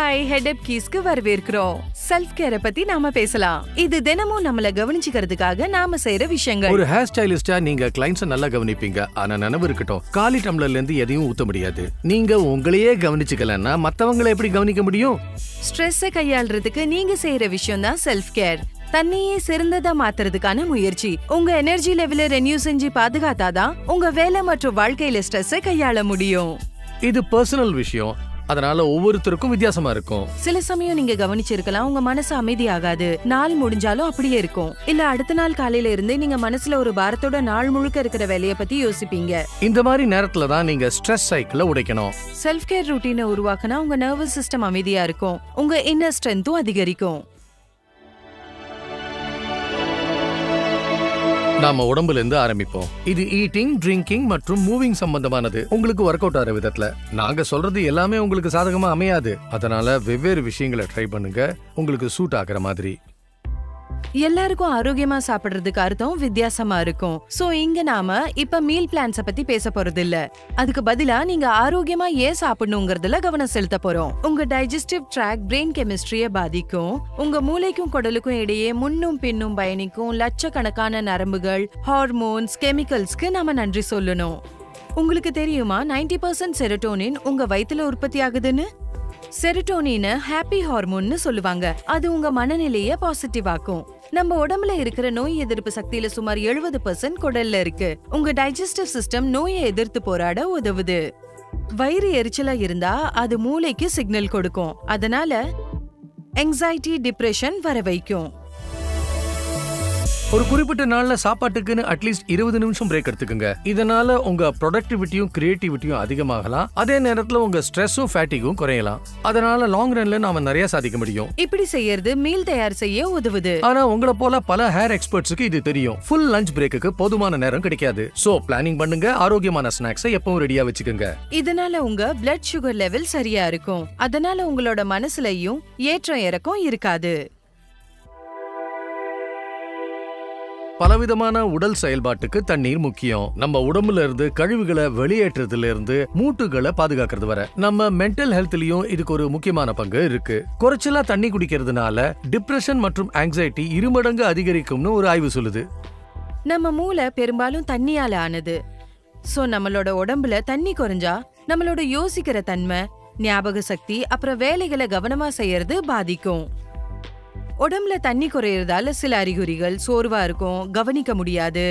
Hi ஹெட்அப் கீஸ்க்கு வரவேற்கிறோம். Self கேரை பத்தி நாம பேசலாம். இது தினமும் நம்மள கவனிச்சுக்கிறதுக்காக நாம செய்யற விஷயங்கள். ஒரு ஹேர் ஸ்டைலிஸ்டா நீங்க கிளைண்ட்ஸ் நல்லா கவனிப்பீங்க. ஆனா நினைவு இருக்கட்டும், காலி டம்ளர்ல இருந்து எதையும் ஊத்த முடியாது. நீங்க உங்களையே கவனிச்சுக்கலன்னா மத்தவங்களை எப்படி கவனிக்க முடியும்? ஸ்ட்ரெஸ்ஸை கையாளுறதுக்கு நீங்க செய்யற விஷயம் தான் செல்ஃப் கேர். தன்னையே சிறந்ததா மாத்துறதுக்கான முயற்சி. உங்க எனர்ஜி லெவல ரெனியூ செஞ்சு பாதுகாத்தாதான் உங்க வேலை மற்றும் வாழ்க்கையில ஸ்ட்ரெஸ்ஸை கையாள முடியும். இது பர்சனல் விஷயம், அதனால ஒவ்வொருத்தருக்கும் வித்தியாசமா இருக்கும். சில சமயம் நீங்க கவனிச்சிருக்கலாம், உங்க மனசு அமைதியாகாது, நாள் முடிஞ்சாலும் அப்படியே இருக்கும். இல்ல அடுத்த நாள் காலையில இருந்து நீங்க மனசுல ஒரு பாரத்தோட நாள் முழுக்க இருக்கிற வேலைய பத்தி யோசிப்பீங்க. இந்த மாதிரி நேரத்துல தான் நீங்க ஸ்ட்ரெஸ் சைக்கிள உடைக்கணும். செல்ஃப் கேர் ரூட்டீனை உருவாக்கினா உங்க நர்வஸ் சிஸ்டம் அமைதியா இருக்கும், உங்க இன்னர் ஸ்ட்ரென்த்தும் அதிகரிக்கும். நாம உடம்புல இருந்து ஆரம்பிப்போம். இது ஈட்டிங், ட்ரிங்கிங் மற்றும் மூவிங் சம்பந்தமானது. உங்களுக்கு ஒர்க் அவுட் ஆகிற விதத்துல நாங்க சொல்றது எல்லாமே உங்களுக்கு சாதகமா அமையாது. அதனால வெவ்வேறு விஷயங்களை ட்ரை பண்ணுங்க, உங்களுக்கு சூட் ஆகுற மாதிரி. எல்லாருக்கும் ஆரோக்கியமா சாப்பிடுறதுக்கு அர்த்தம் வித்தியாசமா இருக்கும். சோ இங்க நாம இப்ப மீல் பிளான்ஸ பத்தி பேச போறது இல்ல. அதுக்கு பதிலா நீங்க ஆரோக்கியமா ஏன் சாப்பிடணுங்கிறதுல கவனம் செலுத்த போறோம். உங்க டைஜஸ்டிவ் ட்ராக் பிரெயின் கெமிஸ்ட்ரியை பாதிக்கும். உங்க மூளைக்கும் குடலுக்கும் இடையே முன்னும் பின்னும் பயணிக்கும் லட்சக்கணக்கான நரம்புகள், ஹார்மோன்ஸ், கெமிக்கல்ஸ்க்கு நாம நன்றி சொல்லணும். உங்களுக்கு தெரியுமா 90% செரோட்டோனின் உங்க வயித்துல உற்பத்தி ஆகுதுன்னு? செரோட்டோனினை ஹாப்பி ஹார்மோன்னு சொல்லுவாங்க. அது உங்க மனநிலைய பாசிட்டிவ் ஆக்கும். நம்ம உடம்புல இருக்கிற நோய் எதிர்ப்பு சக்தியில சுமார் 70% குடல்ல இருக்கு. உங்க டைஜஸ்டிவ் சிஸ்டம் நோயை எதிர்த்து போராட உதவுது. வயிறு எரிச்சலா இருந்தா அது மூளைக்கு சிக்னல் கொடுக்கும், அதனால ஆங்ஸைட்டி, டிப்ரெஷன் வர வைக்கும். ஒரு குறிப்பிட்ட நாள்ல சாப்பாட்டுக்குன்னு அட்லீஸ்ட் 20 நிமிஷம் பிரேக் எடுத்துக்கங்க. இதனால உங்க ப்ரொடக்டிவிட்டியும் கிரியேட்டிவிட்டியும் அதிகமாகலாம். அதே நேரத்துல உங்க ஸ்ட்ரெஸ்ஸும் ஃபேட்டிகும் குறையலாம். அதனால லாங் ரன்ல நாம நிறைய சாதிக்க முடியும். இப்படி செய்யறது மீல் தயார் செய்ய உதவுது. ஆனா உங்களை போல பல ஹேர் எக்ஸ்பர்ட்ஸ்க்கு இது தெரியும். ஃபுல் லஞ்ச் பிரேக்குக்கு போதுமான நேரம் கிடைக்காது. சோ பிளானிங் பண்ணுங்க, ஆரோக்கியமான ஸ்நாக்ஸை எப்பவும் ரெடியா வச்சுக்கோங்க. இதனால உங்க பிளட் சுகர் லெவல் சரியா இருக்கும். அதனால உங்களோட மனசுலயும் ஏற்றம் இறக்கம் இருக்காது. பலவிதமான உடல் செயல்பாட்டுக்கு தண்ணீர் முக்கியம். நம்ம உடம்புல இருந்து கழிவுகளை வெளியேற்றதுல இருந்து மூட்டுகளை பாதுகாக்கிறது வர நம்ம மென்டல் ஹெல்த்லயும் இதுக்கு ஒரு முக்கியமான பங்கு இருக்கு. குறைச்சலா தண்ணி குடிக்கிறதுனால டிப்ரெஷன் மற்றும் ஆங்ஸைட்டி 2 மடங்கு அதிகரிக்கும்னு ஒரு ஆய்வு சொல்லுது. நம்ம மூளை பெரும்பாலும் தண்ணியால ஆனது. சோ நம்மளோட உடம்புல தண்ணி குறைஞ்சா நம்மளோட யோசிக்கிற தன்மை, ஞாபக சக்தி, அப்புறம் வேலைகளை கவனமா செய்யறது பாதிக்கும். உடம்புல தண்ணி குறையறதால சில அறிகுறிகள் சோர்வா இருக்கும், கவனிக்க முடியாது.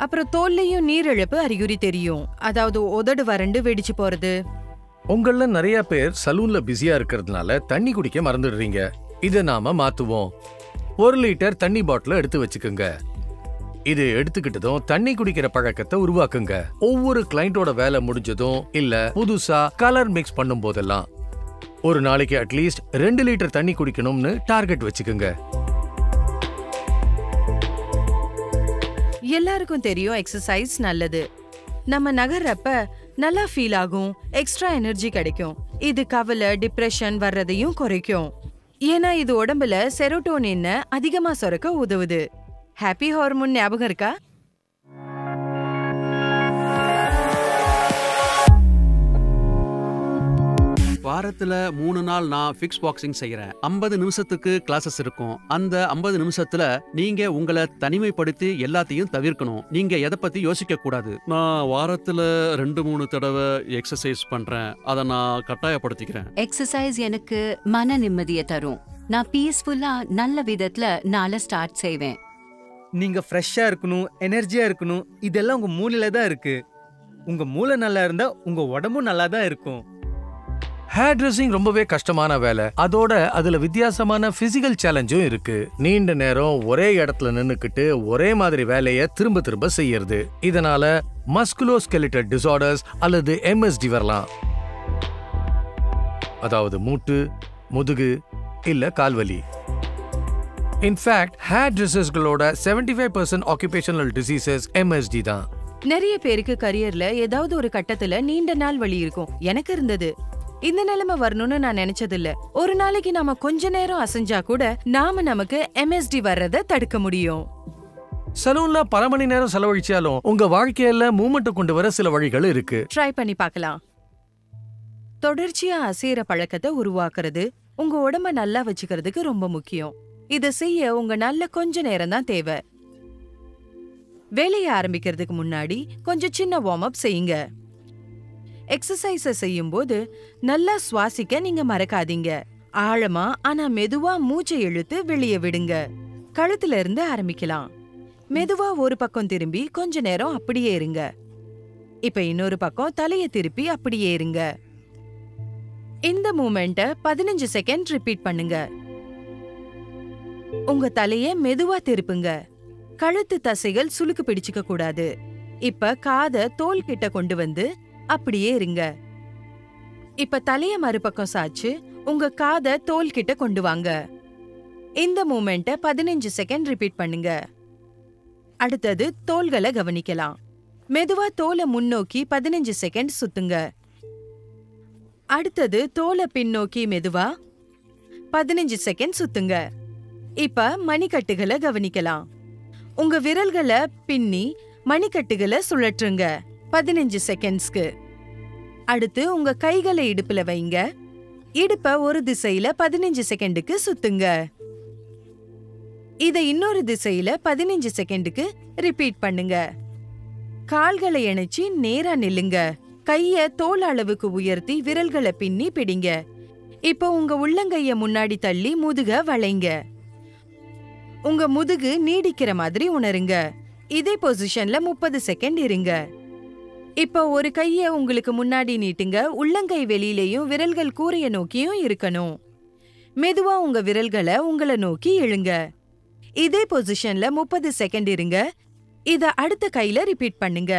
அப்புறம் தோல்லையும் நீரிழப்பு அறிகுறி தெரியும், அதாவது உதடு வறண்டு வெடிச்சு போறது. உங்கள நிறைய பேர் சலூன்ல பிஸியா இருக்கிறதுனால தண்ணி குடிக்க மறந்துடுறீங்க. இதை நாம மாத்துவோம். 1 லிட்டர் தண்ணி பாட்டில எடுத்து வச்சுக்கோங்க. இது எடுத்துக்கிட்டதும் தண்ணி குடிக்கிற பழக்கத்தை உருவாக்குங்க. ஒவ்வொரு கிளைண்டோட வேலை முடிஞ்சதும் இல்ல புதுசா கலர் மிக்ஸ் பண்ணும் போதெல்லாம் ஒரு நாளைக்கு அட்லீஸ்ட் 2 லிட்டர் தண்ணி குடிக்கணும்னு டார்கெட் வச்சுக்கோங்க. எல்லாருக்கும் தெரியும் எக்ஸசைஸ் நல்லது. நம்ம நகர்றப்ப நல்லா ஃபீல் ஆகும், எக்ஸ்ட்ரா எனர்ஜி கிடைக்கும். இது கவலை, டிப்ரெஷன் வர்றதையும் குறைக்கும். ஏன்னா இது உடம்புல செரோட்டோனின் அதிகமா சுரக்க உதவுது. ஹாப்பி ஹார்மோன் ஞாபகம் இருக்கா? வாரத்துல 3 நாள் நான் ஃபிக்ஸ் பாக்ஸிங் செய்யறேன். 50 நிமிஷத்துக்கு கிளாஸஸ் இருக்கும். அந்த 50 நிமிஷத்துல நீங்க உங்களை தனிமைப்படுத்தி எல்லாத்தையும் தவிர்க்கணும். நீங்க எதை பத்தி யோசிக்க கூடாது. நான் வாரத்துல 2-3 தடவை எக்ஸசைஸ் பண்றேன், அதை நான் கட்டாயப்படுத்திக்கிறேன். எக்ஸசைஸ் எனக்கு மன நிம்மதியை தரும். நான் பீஸ்ஃபுல்லா நல்ல விதத்துல நாளை ஸ்டார்ட் செய்வேன். நீங்க ஃப்ரெஷ்ஷா இருக்கணும், எனர்ஜியா இருக்கணும், இதெல்லாம் உங்க மூளையில தான் இருக்கு. உங்க மூளை நல்லா இருந்தா உங்க உடம்பும் நல்லா தான் இருக்கும். ஹேர் ட்ரெஸ்ஸிங் ரொம்பவே கஷ்டமான வேலை. அதோட அதுல வித்தியாசமான பிசிக்கல் சேலஞ்சும் இருக்கு. நீண்ட நேரம் ஒரே இடத்துல நின்னுக்கிட்டு ஒரே மாதிரி வேலையை திரும்ப திரும்ப செய்யறது. இதனால மஸ்குலோஸ்கெலிட்டல் டிசார்டர்ஸ் அல்லது MSD வரலாம். அதாவது மூட்டு, முதுகு இல்ல கால்வலி. இன்ஃபேக்ட் ஹேர் ட்ரெஸ்ஸஸ்களோட 75% ஆக்குபேஷனல் டிசீசஸ் MSD தான். நிறைய பேருக்கு கரியர்ல ஏதாவது ஒரு கட்டத்துல நீண்ட நாள் வலி இருக்கும். எனக்கு இருந்தது. இந்த நிலைமை வரணும்னு நான் நினைச்சதில்ல. ஒரு நாளைக்கு நாம கொஞ்ச நேரம் அசைஞ்சா கூட நாம நமக்கு MSD வர்றத தடுக்க முடியும். சலூன்ல பல மணி நேரம் செலவழிச்சாலும் உங்க வாழ்க்கையில மூமெண்ட் கொண்டு வர சில வழிகள் இருக்கு. ட்ரை பண்ணி பார்க்கலாம். தொடர்ச்சியா அசைற பழக்கத்தை உருவாக்குறது உங்க உடம்ப நல்லா வச்சுக்கிறதுக்கு ரொம்ப முக்கியம். இத செய்ய உங்க நல்ல கொஞ்ச நேரம் தான் தேவை. வேலையை ஆரம்பிக்கிறதுக்கு முன்னாடி கொஞ்சம் சின்ன வார்ம் அப் செய்யுங்க. எக்ஸசைஸ செய்யும் போது நல்லா சுவாசிக்க நீங்க மறக்காதீங்க. ஆழமா ஆனா மெதுவா மூச்சை இழுத்து வெளியே விடுங்க. கழுத்துல இருந்து ஆரம்பிக்கலாம். மெதுவா ஒரு பக்கம் திரும்பி கொஞ்ச நேரம் அப்படியே இருங்க. இப்ப இன்னொரு பக்கம் தலைய திருப்பி அப்படியே இருங்க. இந்த மூமெண்ட்ட 15 செகண்ட் ரிப்பீட் பண்ணுங்க. உங்க தலைய மெதுவா திருப்புங்க. கழுத்து தசைகள் சுளுக்கு பிடிச்சுக்க கூடாது. இப்ப காத தோல் கிட்ட கொண்டு வந்து அப்படியே இருங்க. இப்ப தலைய மறுபக்கம் சாச்சு உங்க காத தோல் கிட்ட கொண்டு வாங்க. இந்த மூமெண்ட்ட 15 செகண்ட் ரிப்பீட் பண்ணுங்க. அடுத்தது தோள்களை கவனிக்கலாம். மெதுவா தோலை முன்னோக்கி 15 செகண்ட் சுத்துங்க. அடுத்தது தோலை பின்னோக்கி மெதுவா 15 செகண்ட் சுத்துங்க. இப்ப மணிக்கட்டுகளை கவனிக்கலாம். உங்க விரல்களை பின்னி மணிக்கட்டுகளை சுழற்றுங்க 15 செகண்ட்ஸ்க்கு. அடுத்து உங்க கைகளை இடுப்புல வைங்க. இடுப்ப ஒரு திசையில 15 செகண்டுக்கு சுத்துங்க. இதை இன்னொரு திசையில 15 செகண்டுக்கு ரிப்பீட் பண்ணுங்க. கால்களை இணைச்சி நேரா நில்லுங்க. கைய தோள் அளவுக்கு உயர்த்தி விரல்களை பின்னி பிடிங்க. இப்போ உங்க உள்ளங்கைய முன்னாடி தள்ளி முதுக வளைங்க. உங்க முதுகு நீடிக்கிற மாதிரி உணருங்க. இதே பொசிஷன்ல 30 செகண்ட் இருங்க. இப்போ ஒரு கைய உங்களுக்கு முன்னாடி நீட்டுங்க. உள்ளங்கை வெளியிலேயும் விரல்கள் கூரைய நோக்கியும் இருக்கணும். மெதுவா உங்க விரல்களை உங்களை நோக்கி இழுங்க. இதே பொசிஷன்ல 30 செகண்ட் இருங்க. இத அடுத்த கையில ரிப்பீட் பண்ணுங்க.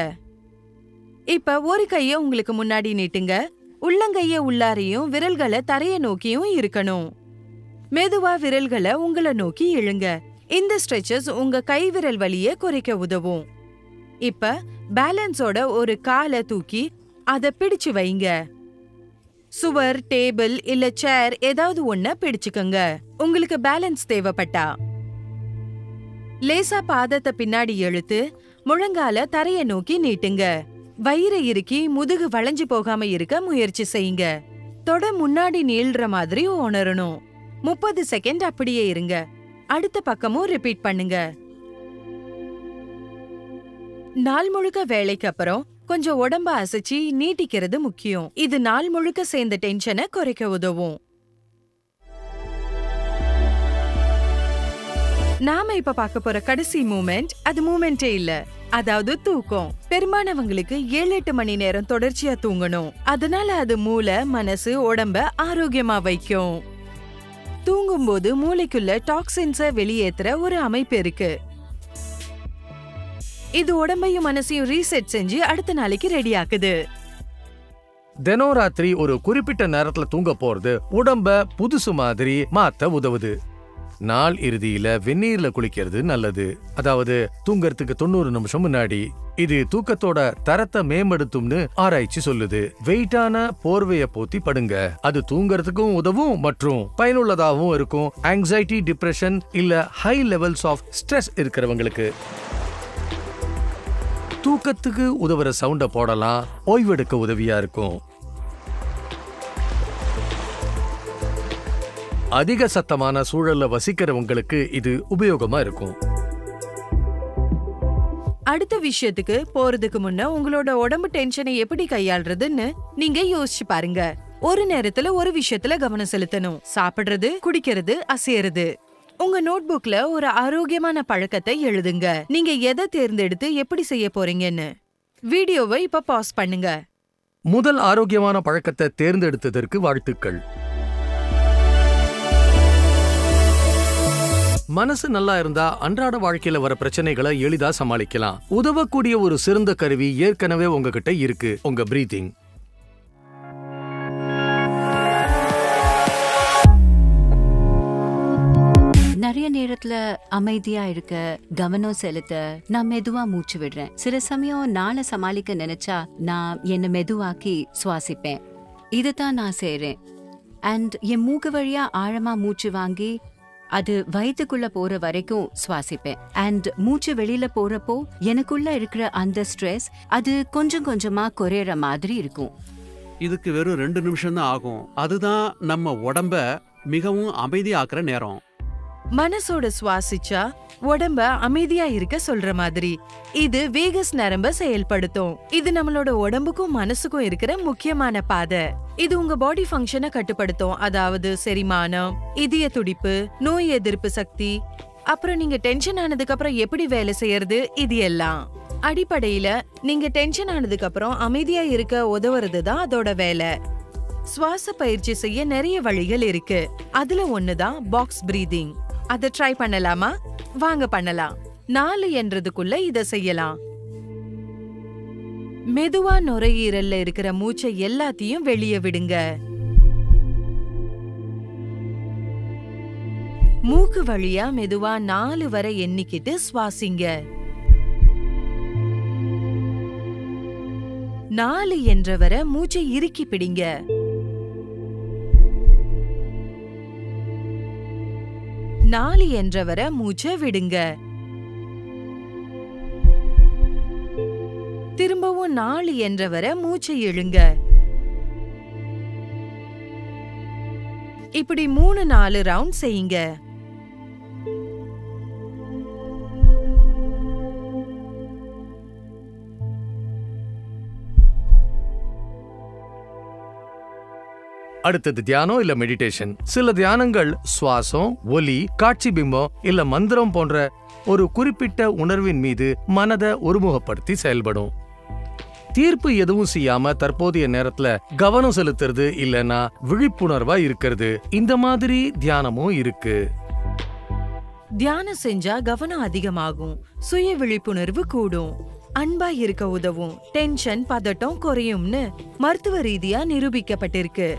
இப்ப ஒரு கைய உங்களுக்கு முன்னாடி நீட்டுங்க. உள்ளங்கைய உள்ளாரையும் விரல்களை தரைய நோக்கியும் இருக்கணும். மெதுவா விரல்களை உங்களை நோக்கி இழுங்க. இந்த ஸ்ட்ரெச்சஸ் உங்க கை விரல் வலியை குறைக்க உதவும். இப்ப பேலன்ஸோட ஒரு காலை தூக்கி அத பிடிச்சு வைங்க. சுவர், டேபிள் இல்ல சேர் ஏதாவது ஒன்ன பிடிச்சுக்கங்க. உங்களுக்கு பேலன்ஸ் தேவைப்பட்டா லேசா பாதத்தை பின்னாடி இழுத்து முழங்கால தரைய நோக்கி நீட்டுங்க. வயிறை இறுக்கி முதுகு வளைஞ்சு போகாம இருக்க முயற்சி செய்யுங்க. தொட முன்னாடி நீள்ற மாதிரி உணரணும். 30 செகண்ட் அப்படியே இருங்க. அடுத்த பக்கமும் ரிப்பீட் பண்ணுங்க. நாள் முழுக்க வேலைக்கு அப்புறம் கொஞ்சம் உடம்ப அசைச்சு நீட்டிக்கிறது முக்கியம். இது நாள் முழுக்க சேர்ந்த டென்ஷனை குறைக்க உதவும். நாம இப்ப பார்க்க போற கடைசி மூமெண்ட் அது மூமெண்டே இல்ல, அதாவது தூக்கம். பெரும்பாலானவங்களுக்கு 7-8 மணி நேரம் தொடர்ச்சியா தூங்கணும். அதனால அது மூளை, மனசு, உடம்ப ஆரோக்கியமா வைக்கும். தூங்கும்போது மூளைக்குள்ள டாக்ஸின்ஸை வெளியேற்றுற ஒரு அமைப்பு இருக்கு. இது உடம்பையும் மனசையும் ரீசெட் செஞ்சு அடுத்த நாளைக்கு ரெடி ஆக்குது. தினம் ராத்திரி ஒரு குறிப்பிட்ட நேரத்துல தூங்க போறது உடம்ப புதுசு மாதிரி மாத்த உதவுது. நாள் இறுதியில வெந்நீர்ல குளிக்கிறது நல்லது. அதாவது தூங்கறதுக்கு 90 நிமிஷம் முன்னாடி. இது தூக்கத்தோட தரத்தை மேம்படுத்தும்னு ஆராய்ச்சி சொல்லுது. வெயிட்டான போர்வைய போத்தி படுங்க. அது தூங்கறதுக்கும் உதவும் மற்றும் பயனுள்ளதாகவும் இருக்கும். ஆங்ஸைட்டி, டிப்ரெஷன் இல்ல ஹை லெவல்ஸ் ஆஃப் ஸ்ட்ரெஸ் இருக்கிறவங்களுக்கு. தூக்கத்துக்கு உதவுற சவுண்ட போடலாம். ஓய்வெடுக்க உதவியா இருக்கும். அதிக சத்தமான சூழல்ல வசிக்கிறவங்களுக்கு இது உபயோகமா இருக்கும். அடுத்த விஷயத்துக்கு போறதுக்கு முன்ன உங்களோட உடம்பு டென்ஷனை எப்படி கையாள்றதுன்னு நீங்க யோசிச்சு பாருங்க. ஒரு நேரத்துல ஒரு விஷயத்துல கவனம் செலுத்தணும். சாப்பிடுறது, குடிக்கிறது, அசையறது. உங்க நோட்புக்ல ஒரு ஆரோக்கியமான பழக்கத்தை எழுதுங்க. நீங்க எதை தேர்ந்தெடுத்து எப்படி செய்ய போறீங்கன்னு. வீடியோவை இப்ப பாஸ் பண்ணுங்க. முதல் ஆரோக்கியமான பழக்கத்தை தேர்ந்தெடுத்ததற்கு வாழ்த்துக்கள். மனசு நல்லா இருந்தா அன்றாட வாழ்க்கையில வர பிரச்சனைகளை எளிதா சமாளிக்கலாம். உதவக்கூடிய ஒரு சிறந்த கருவி ஏற்கனவே உங்ககிட்ட இருக்கு, உங்க பிரீத்திங். நிறைய நேரத்துல அமைதியா இருக்க, கவனம் செலுத்த நான் மெதுவா மூச்சு விடுறேன். சில சமயம் நாளை சமாளிக்க நினைச்சா நான் என்ன மெதுவாக்கி சுவாசிப்பேன். இதுதான் நான் செய்றேன். அண்ட் என் மூக்கு வழியா ஆழமா மூச்சு வாங்கி அது வயிற்றுக்குள்ள போற வரைக்கும் சுவாசிப்பேன். அண்ட் மூச்சு வெளியில போறப்போ எனக்குள்ள இருக்கிற அந்த ஸ்ட்ரெஸ் அது கொஞ்சம் கொஞ்சமா குறையற மாதிரி இருக்கும். இதுக்கு வெறும் 2 நிமிஷம் தான் ஆகும். அதுதான் நம்ம உடம்ப மிகவும் அமைதியாக்குற நேரம். மனசோட சுவாசிச்சா உடம்ப அமைதியா இருக்க சொல்ற மாதிரி இது வேகஸ் நரம்ப செயல்படுத்தும். இது நம்மளோட உடம்புக்கும் மனசுக்கும் இருக்கிற முக்கியமான பாதை. இது உங்க பாடி ஃபங்க்ஷனை கட்டுப்படுத்தும். அதாவது செரிமானம், இதய துடிப்பு, நோய் எதிர்ப்பு சக்தி, அப்புறம் நீங்க டென்ஷன் ஆனதுக்கு அப்புறம் எப்படி வேலை செய்யறது, இது எல்லாம். அடிப்படையில நீங்க டென்ஷன் ஆனதுக்கு அப்புறம் அமைதியா இருக்க உதவுறது தான் அதோட வேலை. சுவாச பயிற்சி செய்ய நிறைய வழிகள் இருக்கு. அதுல ஒண்ணுதான் பாக்ஸ் பிரீதிங். அத ட்ரை பண்ணலாமா? வாங்க பண்ணலாம். 4 என்றதுக்குள்ள இத செய்யலாம். மெதுவா நுரையீரல்ல இருக்கிற மூச்சை எல்லாத்தையும் வெளியே விடுங்க. மூக்கு வழியா மெதுவா 4 வரை எண்ணிக்கிட்டு சுவாசிங்க. 4 என்ற வரை மூச்சை இறுக்கி பிடிங்க. 4 என்ற வரை மூச்சை விடுங்க. திரும்பவும் 4 என்ற வரை மூச்சை இழுங்க. இப்படி 3-4 ரவுண்ட் செய்யுங்க. அடுத்தது தியானம் இல்ல மெடிடேஷன். சில தியானங்கள் சுவாசம், ஒலி, காட்சி பிம்பம் இல்ல மந்திரம் போன்ற ஒரு குறிப்பிட்ட உணர்வின் மீது மனதை ஒருமுகப்படுத்தி செயல்படும். தீர்ப்பு எதுவும் செய்யாம தற்போதைய நேரத்துல கவனம் செலுத்துறது இல்லனா விழிப்புணர்வா இருக்கிறது. இந்த மாதிரி தியானமும் இருக்கு. தியானம் செஞ்சா கவனம் அதிகமாகும், சுய விழிப்புணர்வு கூடும், அன்பா இருக்க உதவும், டென்ஷன் பதட்டம் குறையும்னு மருத்துவ ரீதியா நிரூபிக்கப்பட்டிருக்கு.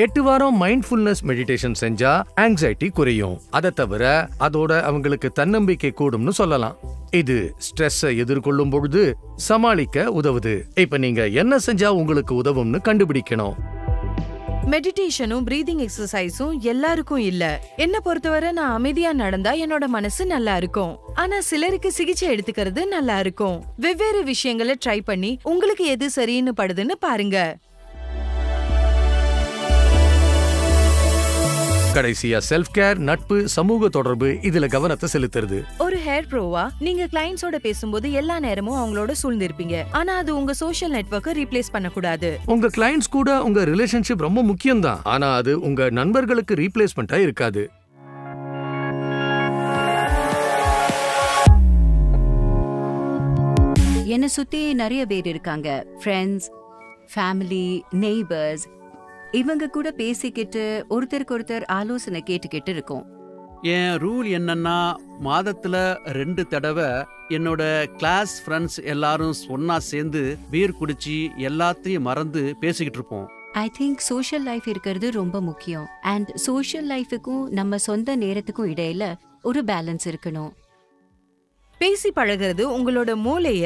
8 வாரம் மைண்ட்ஃபுல்னஸ் மெடிடேஷன் செஞ்சா ஆங்ஸைட்டி குறையும். அதை தவிர அதோட அவங்களுக்கு தன்னம்பிக்கை கூடும்னு சொல்லலாம். இது ஸ்ட்ரெஸ்ஸை எதிர்கொள்ளும் பொழுது சமாளிக்க உதவுது. இப்ப நீங்க என்ன செஞ்சா உங்களுக்கு உதவும்னு கண்டுபிடிக்கணும். மெடிடேஷனும் பிரீதிங் எக்ஸசைஸும் எல்லாருக்கும் இல்ல. என்ன பொறுத்தவரை நான் அமைதியா நடந்தா என்னோட மனசு நல்லா இருக்கும். ஆனா சிலருக்கு சிகிச்சை எடுத்துக்கிறது நல்லா இருக்கும். வெவ்வேறு விஷயங்களை ட்ரை பண்ணி உங்களுக்கு எது சரின்னு படுதுன்னு பாருங்க. கடைசியா செல்ஃப் கேர், நட்பு, சமூக தொடர்பு இதுல கவனத்தை செலுத்துறது. ஒரு ஹேர் ப்ரோவா நீங்க கிளையண்ட்ஸோட பேசும்போது எல்லா நேரமும் அவங்களோட சூழ்ந்திருப்பீங்க. ஆனா அது உங்க சோஷியல் நெட்வொர்க்கை ரீப்ளேஸ் பண்ணக்கூடாது. உங்க கிளையண்ட்ஸ் கூட உங்க ரிலேஷன்ஷிப் ரொம்ப முக்கியம் தான். ஆனா அது உங்க நண்பர்களுக்கு ரீப்ளேஸ்மெண்டா இருக்காது. என்னை சுத்தி நிறைய பேர் இருக்காங்க. Friends, family, neighbours. இவங்க கூட பேசிக்கிட்டு ஒருத்தருக்கு ஒருத்தர் ஆலோசனை கேட்டுக்கிட்டு இருக்கோம். என் ரூல் என்னன்னா, மாதத்துல 2 தடவை என்னோட கிளாஸ் ஃப்ரெண்ட்ஸ் எல்லாரும் ஒன்னா சேர்ந்து பீர் குடிச்சு எல்லாத்தையும் மறந்து பேசிக்கிட்டு இருப்போம். ஐ திங்க் சோஷியல் லைஃப் இருக்கிறது ரொம்ப முக்கியம். அண்ட் சோஷியல் லைஃபுக்கும் நம்ம சொந்த நேரத்துக்கும் இடையில ஒரு பேலன்ஸ் இருக்கணும். பேசி பழகிறது உங்களோட மூளைய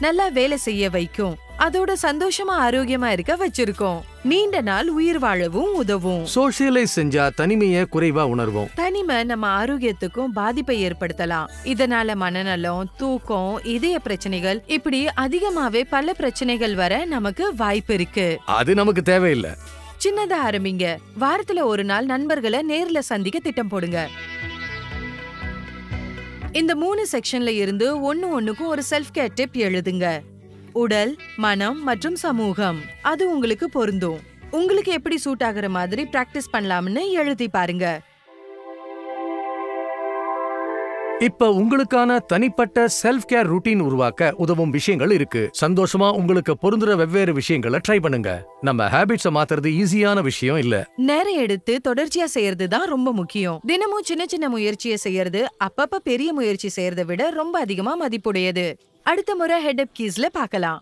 நல்லா வேலை செய்ய வைக்கும். அதோட சந்தோஷமா ஆரோக்கியமா இருக்க வச்சிருக்கோம். நீண்ட நாள் உயிர் வாழவும் உதவும். சோஷியலைஸ் செஞ்சா தனிமையை குறைவா உணர்வோம். தனிமை நம்ம ஆரோக்கியத்துக்கும் பாதிப்பை ஏற்படுத்தலாம். இதனால மனநலம், தூக்கம், இதய பிரச்சனைகள் இப்படி அதிகமாவே பல பிரச்சனைகள் வர நமக்கு வாய்ப்பு இருக்கு. அது நமக்கு தேவையில்லை. சின்னதா ஆரம்பிங்க. வாரத்துல ஒரு நாள் நண்பர்களை நேர்ல சந்திக்க திட்டம் போடுங்க. இந்த 3 செக்ஷன்ல இருந்து ஒண்ணுக்கும் ஒரு செல்ஃப் கேர் டிப் எழுதுங்க. உடல், மனம் மற்றும் சமூகம். அது உங்களுக்கு பொருந்தும். உங்களுக்கு எப்படி சூட் ஆகுற மாதிரி பிராக்டிஸ் பண்ணலாம்னு எழுதி பாருங்க. இப்ப உங்களுக்கான தனிப்பட்ட செல்ஃப் கேர் ரூட்டீன் உருவாக்க உதவும் விஷயங்கள் இருக்கு. சந்தோஷமா உங்களுக்கு பொருந்துற வெவ்வேறு விஷயங்களை ட்ரை பண்ணுங்க. நம்ம ஹேபிட்ஸை மாத்துறது ஈஸியான விஷயம் இல்ல. நேரம் எடுத்து தொடர்ச்சியா செய்யறது தான் ரொம்ப முக்கியம். தினமும் சின்ன சின்ன முயற்சியை செய்யறது அப்பப்ப பெரிய முயற்சி செய்யறதை விட ரொம்ப அதிகமா மதிப்புடையது. அடுத்த முறை ஹெட் அப் கீஸ்ல பார்க்கலாம்.